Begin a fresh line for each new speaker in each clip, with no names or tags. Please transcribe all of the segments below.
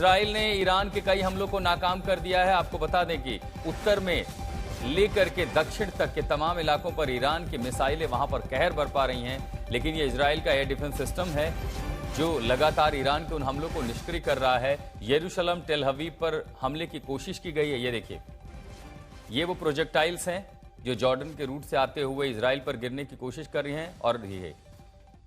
Israel ने Iran के कई हमलों को नाकाम कर दिया है। आपको बता दें कि उत्तर में लेकर के दक्षिण तक के तमाम इलाकों पर ईरान की मिसाइलें वहां पर कहर बरपा रही हैं, लेकिन ये इजराइल का एयर डिफेंस सिस्टम है जो लगातार ईरान के उन हमलों को निष्क्रिय कर रहा है। यरूशलेम टेल अवीव पर हमले की कोशिश की गई है। ये देखिए, ये वो प्रोजेक्टाइल्स हैं जो जॉर्डन के रूट से आते हुए इजराइल पर गिरने की कोशिश कर रही हैं, और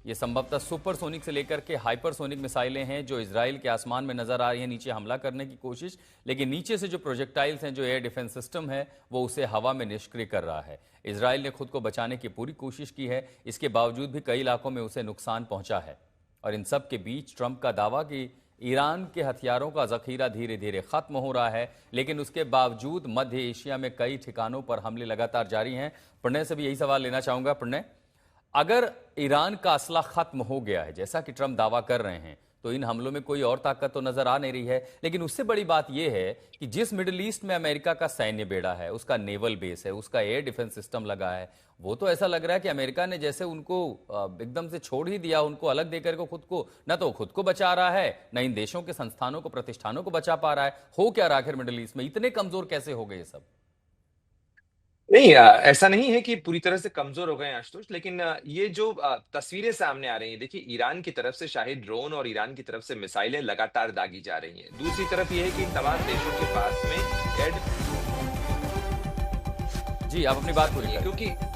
ये संभवतः सुपरसोनिक से लेकर के हाइपरसोनिक मिसाइलें हैं जो इजराइल के आसमान में नजर आ रही हैं, नीचे हमला करने की कोशिश। लेकिन नीचे से जो प्रोजेक्टाइल्स हैं, जो एयर डिफेंस सिस्टम है, वो उसे हवा में निष्क्रिय कर रहा है। इजराइल ने खुद को बचाने की पूरी कोशिश की है, इसके बावजूद भी कई इलाकों में उसे नुकसान पहुंचा है। और इन सब के बीच ट्रंप का दावा कि ईरान के हथियारों का जखीरा धीरे धीरे खत्म हो रहा है, लेकिन उसके बावजूद मध्य एशिया में कई ठिकानों पर हमले लगातार जारी हैं। प्रणय से भी यही सवाल लेना चाहूंगा। प्रणय, अगर ईरान का असला खत्म हो गया है जैसा कि ट्रंप दावा कर रहे हैं, तो इन हमलों में कोई और ताकत तो नजर आ नहीं रही है। लेकिन उससे बड़ी बात यह है कि जिस मिडिल ईस्ट में अमेरिका का सैन्य बेड़ा है, उसका नेवल बेस है, उसका एयर डिफेंस सिस्टम लगा है, वो तो ऐसा लग रहा है कि अमेरिका ने जैसे उनको एकदम से छोड़ ही दिया, उनको अलग देकर के खुद को न तो खुद को बचा रहा है, न इन देशों के संस्थानों को, प्रतिष्ठानों को बचा पा रहा है। हो क्या रहा आखिर मिडिल ईस्ट में? इतने कमजोर कैसे हो गए ये सब?
नहीं, ऐसा नहीं है कि पूरी तरह से कमजोर हो गए हैं आशुतोष, लेकिन ये जो तस्वीरें सामने आ रही हैं, देखिए ईरान की तरफ से शाही ड्रोन और ईरान की तरफ से मिसाइलें लगातार दागी जा रही हैं। दूसरी तरफ ये है कि इन तमाम देशों के पास में एयर
जी, आप अपनी बात पूरी
नहीं है,
करें।
क्योंकि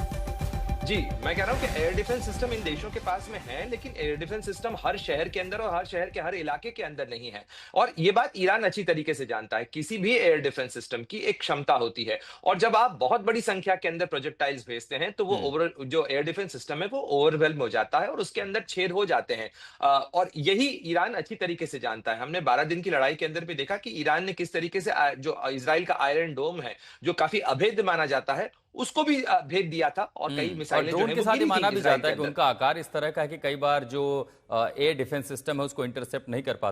जी, मैं कह रहा हूँ कि एयर डिफेंस सिस्टम इन देशों के पास में है, लेकिन एयर डिफेंस सिस्टम हर शहर के अंदर और हर शहर के हर इलाके के अंदर नहीं है। और ये बात ईरान अच्छी तरीके से जानता है। किसी भी एयर डिफेंस सिस्टम की एक क्षमता होती है, और जब आप बहुत बड़ी संख्या के अंदर प्रोजेक्टाइल्स भेजते हैं, तो वो
हम्म।
ओवर जो एयर डिफेंस सिस्टम है वो ओवरवेल्म हो जाता है और उसके अंदर छेद हो जाते हैं। और यही ईरान अच्छी तरीके से जानता है। हमने 12 दिन की लड़ाई के अंदर भी देखा कि ईरान ने किस तरीके से जो इजराइल का आयरन डोम है, जो काफी अभेद्य माना जाता है, उसको भी भेद दिया था, और कई
और
मिसाइलें जो
ड्रोन
है
के
वो
साथ ये
गिरी थी
माना भी
इजराइल
जाता
के
है कि
अंदर।
उनका आकार इस तरह का है कि कई बार जो एयर डिफेंस सिस्टम है उसको इंटरसेप्ट नहीं कर पाता।